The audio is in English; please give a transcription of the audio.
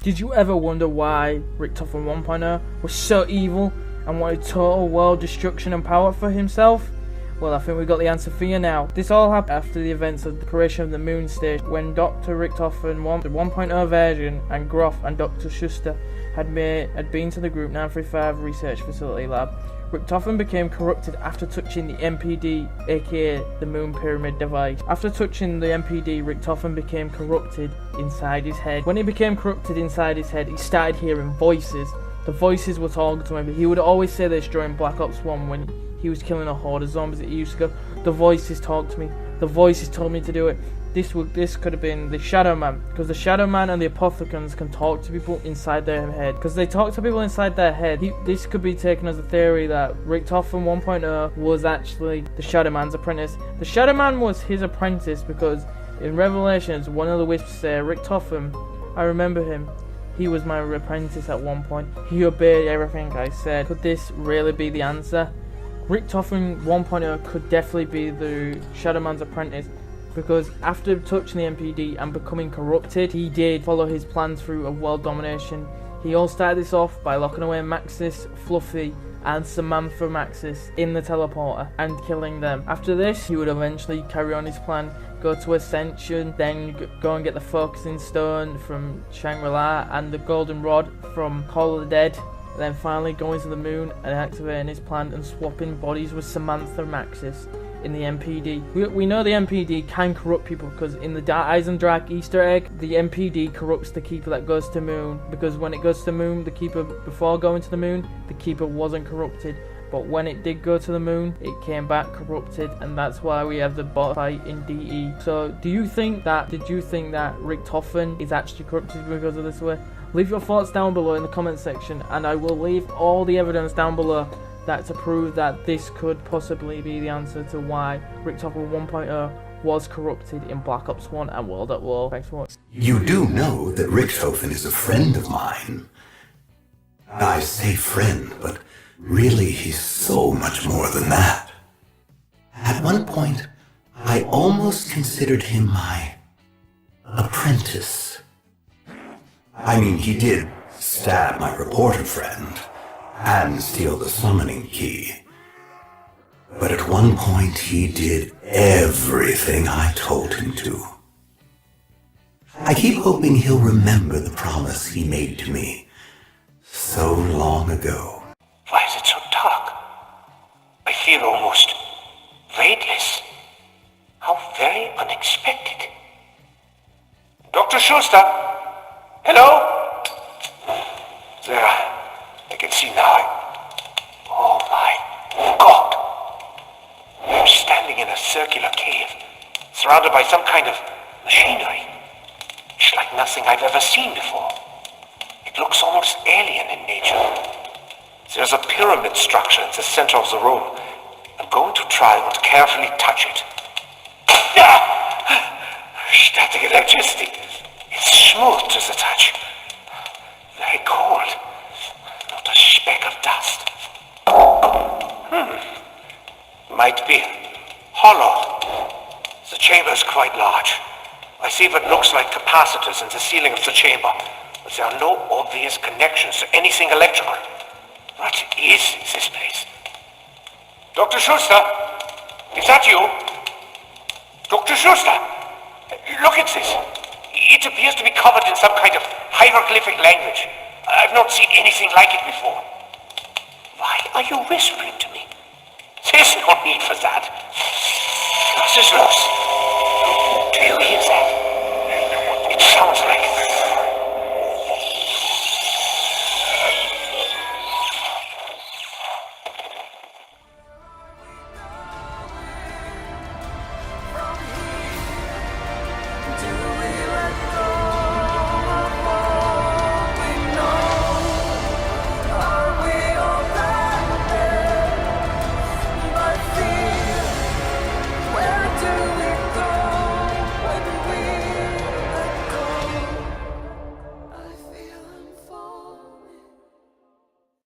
Did you ever wonder why Richtofen 1.0 was so evil and wanted total world destruction and power for himself? Well, I think we got the answer for you now. This all happened after the events of the creation of the moon station, when Dr. Richtofen 1.0 version and Groff and Dr. Schuster had been to the Group 935 research facility lab. Richtofen became corrupted after touching the MPD, aka the Moon Pyramid device. After touching the MPD, Richtofen became corrupted inside his head. When he became corrupted inside his head, he started hearing voices. The voices were talking to him. He would always say this during Black Ops 1 when he was killing a horde of zombies. He used to go, "The voices talk to me. The voices told me to do it." This could have been the Shadow Man, because the Shadow Man and the Apothecons can talk to people inside their head. Because they talk to people inside their head, this could be taken as a theory that Richtofen 1.0 was actually the Shadow Man's apprentice. The Shadow Man was his apprentice because in Revelations, one of the Wisps say, "Richtofen, I remember him. He was my apprentice at one point. He obeyed everything I said." Could this really be the answer? Richtofen 1.0 could definitely be the Shadow Man's apprentice, because after touching the MPD and becoming corrupted, he did follow his plans through of world domination. He all started this off by locking away Maxis, Fluffy, and Samantha Maxis in the teleporter and killing them. After this, he would eventually carry on his plan, go to Ascension, then go and get the Focusing Stone from Shangri-La and the Golden Rod from Call of the Dead, then finally going to the moon and activating his plan and swapping bodies with Samantha Maxis in the MPD. We know the MPD can corrupt people because in the Eyes and Dark Easter egg, the MPD corrupts the Keeper that goes to the moon, because when it goes to the moon, the Keeper, before going to the moon, the Keeper wasn't corrupted, but when it did go to the moon, it came back corrupted, and that's why we have the boss fight in DE. So did you think that Richtofen is actually corrupted because of this way? Leave your thoughts down below in the comment section, and I will leave all the evidence down below that to prove that this could possibly be the answer to why Richtofen 1.0 was corrupted in Black Ops 1 and World at War. Thanks for watching. You do know that Richtofen is a friend of mine. I say friend, but really he's so much more than that. At one point, I almost considered him my apprentice. I mean, he did stab my reporter friend and steal the summoning key. But at one point he did everything I told him to. I keep hoping he'll remember the promise he made to me so long ago. Why is it so dark? I feel almost weightless. How very unexpected. Dr. Schuster? Hello? There. I can see now. Oh my God! I'm standing in a circular cave, surrounded by some kind of machinery. It's like nothing I've ever seen before. It looks almost alien in nature. There's a pyramid structure at the center of the room. I'm going to try and carefully touch it. Static electricity. It's smooth to the touch. Very cold. Not a speck of dust. Might be hollow. The chamber is quite large. I see what looks like capacitors in the ceiling of the chamber, but there are no obvious connections to anything electrical. What is this place? Dr. Schuster? Is that you? Dr. Schuster? Look at this. It appears to be covered in some kind of hieroglyphic language. I've not seen anything like it before. Why are you whispering to me? There's no need for that. This is loose.